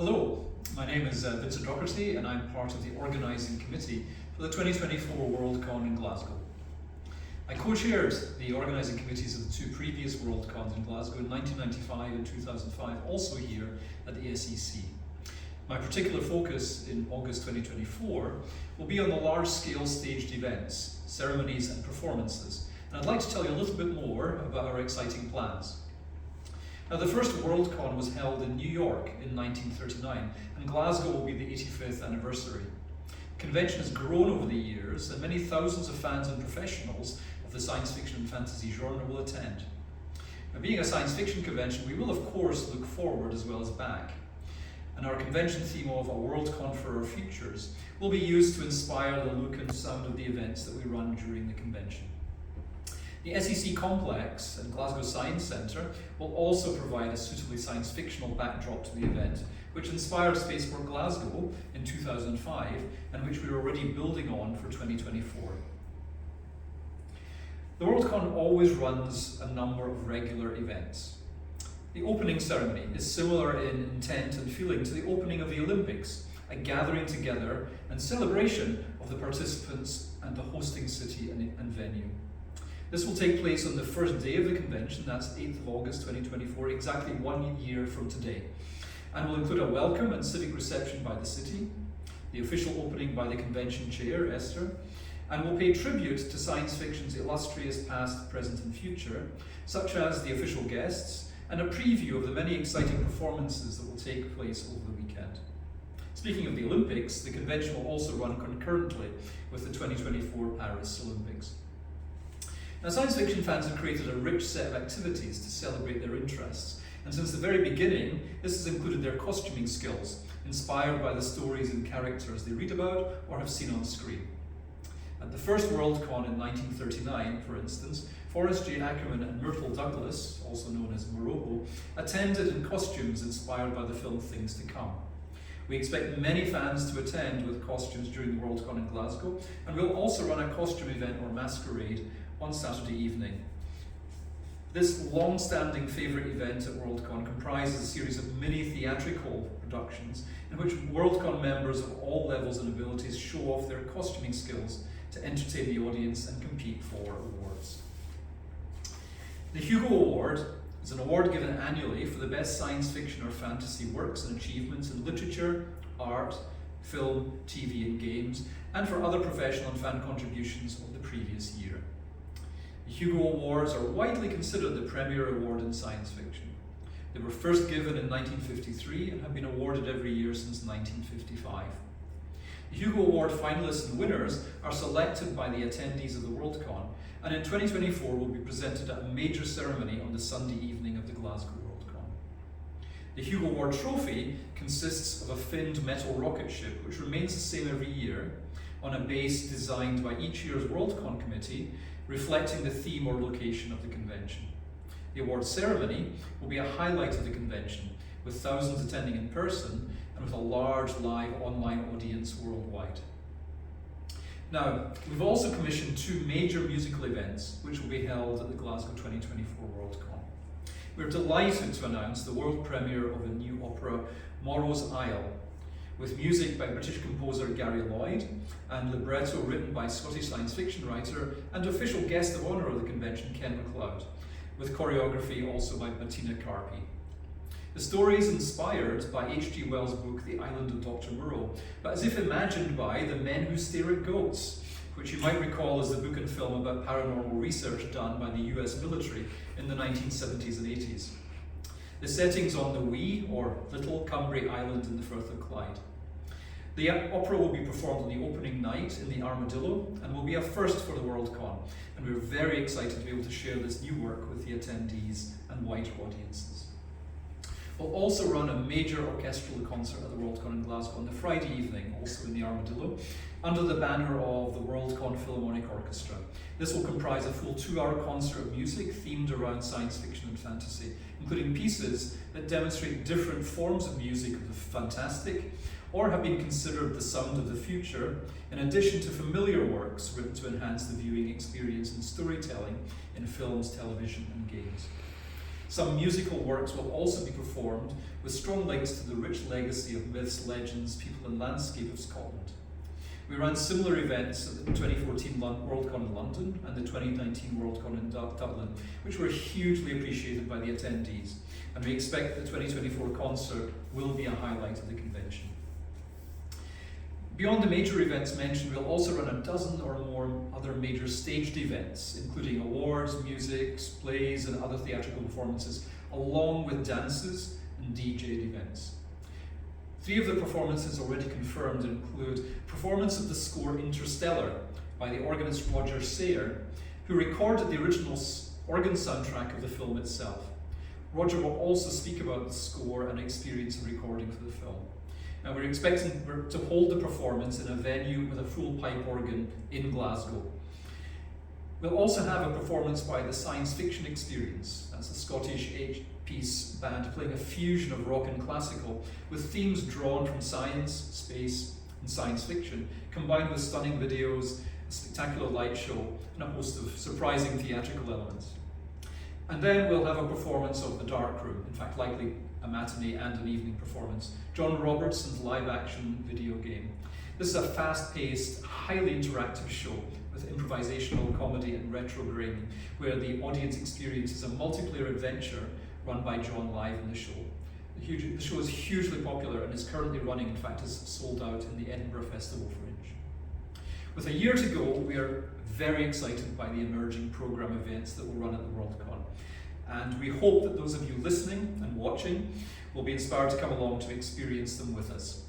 Hello, my name is Vincent Docherty and I'm part of the organising committee for the 2024 Worldcon in Glasgow. I co-chaired the organising committees of the two previous Worldcons in Glasgow in 1995 and 2005, also here at the SEC. My particular focus in August 2024 will be on the large-scale staged events, ceremonies and performances, and I'd like to tell you a little bit more about our exciting plans. Now, the first Worldcon was held in New York in 1939, and Glasgow will be the 85th anniversary. The convention has grown over the years, and many thousands of fans and professionals of the science fiction and fantasy genre will attend. Now, being a science fiction convention, we will of course look forward as well as back. And our convention theme of A Worldcon for Our Futures will be used to inspire the look and sound of the events that we run during the convention. The SEC complex and Glasgow Science Centre will also provide a suitably science fictional backdrop to the event, which inspired Spaceport Glasgow in 2005 and which we're already building on for 2024. The Worldcon always runs a number of regular events. The opening ceremony is similar in intent and feeling to the opening of the Olympics, a gathering together and celebration of the participants and the hosting city and venue. This will take place on the first day of the convention, that's 8th of August 2024, exactly 1 year from today, and will include a welcome and civic reception by the city, the official opening by the convention chair, Esther, and will pay tribute to science fiction's illustrious past, present and future, such as the official guests, and a preview of the many exciting performances that will take place over the weekend. Speaking of the Olympics, the convention will also run concurrently with the 2024 Paris Olympics. Now, science fiction fans have created a rich set of activities to celebrate their interests, and since the very beginning, this has included their costuming skills, inspired by the stories and characters they read about or have seen on screen. At the first Worldcon in 1939, for instance, Forrest J. Ackerman and Myrtle Douglas, also known as Morocco, attended in costumes inspired by the film Things to Come. We expect many fans to attend with costumes during the Worldcon in Glasgow, and we'll also run a costume event or masquerade on Saturday evening. This long-standing favourite event at Worldcon comprises a series of mini theatrical productions in which Worldcon members of all levels and abilities show off their costuming skills to entertain the audience and compete for awards. The Hugo Award is an award given annually for the best science fiction or fantasy works and achievements in literature, art, film, TV and games, and for other professional and fan contributions of the previous year. The Hugo Awards are widely considered the premier award in science fiction. They were first given in 1953 and have been awarded every year since 1955. The Hugo Award finalists and winners are selected by the attendees of the Worldcon, and in 2024 will be presented at a major ceremony on the Sunday evening of the Glasgow Worldcon. The Hugo Award trophy consists of a finned metal rocket ship which remains the same every year on a base designed by each year's Worldcon committee, reflecting the theme or location of the convention. The award ceremony will be a highlight of the convention, with thousands attending in person and with a large live online audience worldwide. Now, we've also commissioned two major musical events which will be held at the Glasgow 2024 Worldcon. We're delighted to announce the world premiere of a new opera, Morrow's Isle, with music by British composer Gary Lloyd and libretto written by Scottish science fiction writer and official guest of honour of the convention, Ken MacLeod, with choreography also by Bettina Carpi. The story is inspired by H.G. Wells' book The Island of Dr. Moreau, but as if imagined by The Men Who Stare at Goats, which you might recall as the book and film about paranormal research done by the US military in the 1970s and 80s. The setting's on the wee, or little, Cumbria Island in the Firth of Clyde. The opera will be performed on the opening night in the Armadillo and will be a first for the Worldcon, and we're very excited to be able to share this new work with the attendees and wider audiences. We'll also run a major orchestral concert at the Worldcon in Glasgow on the Friday evening, also in the Armadillo, under the banner of the Worldcon Philharmonic Orchestra. This will comprise a full 2-hour concert of music themed around science fiction and fantasy, including pieces that demonstrate different forms of music of the fantastic, or have been considered the sound of the future, in addition to familiar works written to enhance the viewing experience and storytelling in films, television and games. Some musical works will also be performed with strong links to the rich legacy of myths, legends, people and landscape of Scotland. We ran similar events at the 2014 Worldcon in London and the 2019 Worldcon in Dublin, which were hugely appreciated by the attendees, and we expect the 2024 concert will be a highlight of the convention. Beyond the major events mentioned, we'll also run a dozen or more other major staged events, including awards, music, plays and other theatrical performances, along with dances and DJ'd events. 3 of the performances already confirmed include performance of the score Interstellar by the organist Roger Sayer, who recorded the original organ soundtrack of the film itself. Roger will also speak about the score and experience of recording for the film. Now we're expecting to hold the performance in a venue with a full pipe organ in Glasgow. We'll also have a performance by the Science Fiction Experience. That's a Scottish 8-piece band playing a fusion of rock and classical with themes drawn from science, space and science fiction, combined with stunning videos, a spectacular light show and a host of surprising theatrical elements. And then we'll have a performance of The Dark Room, in fact likely a matinee and an evening performance, John Robertson's live-action video game. This is a fast-paced, highly interactive show with improvisational comedy and retro gaming, where the audience experiences a multiplayer adventure run by John live in the show. The show is hugely popular and is currently running, in fact is sold out in the Edinburgh Festival Fringe. With a year to go, we are very excited by the emerging programme events that will run at the Worldcon. And we hope that those of you listening and watching will be inspired to come along to experience them with us.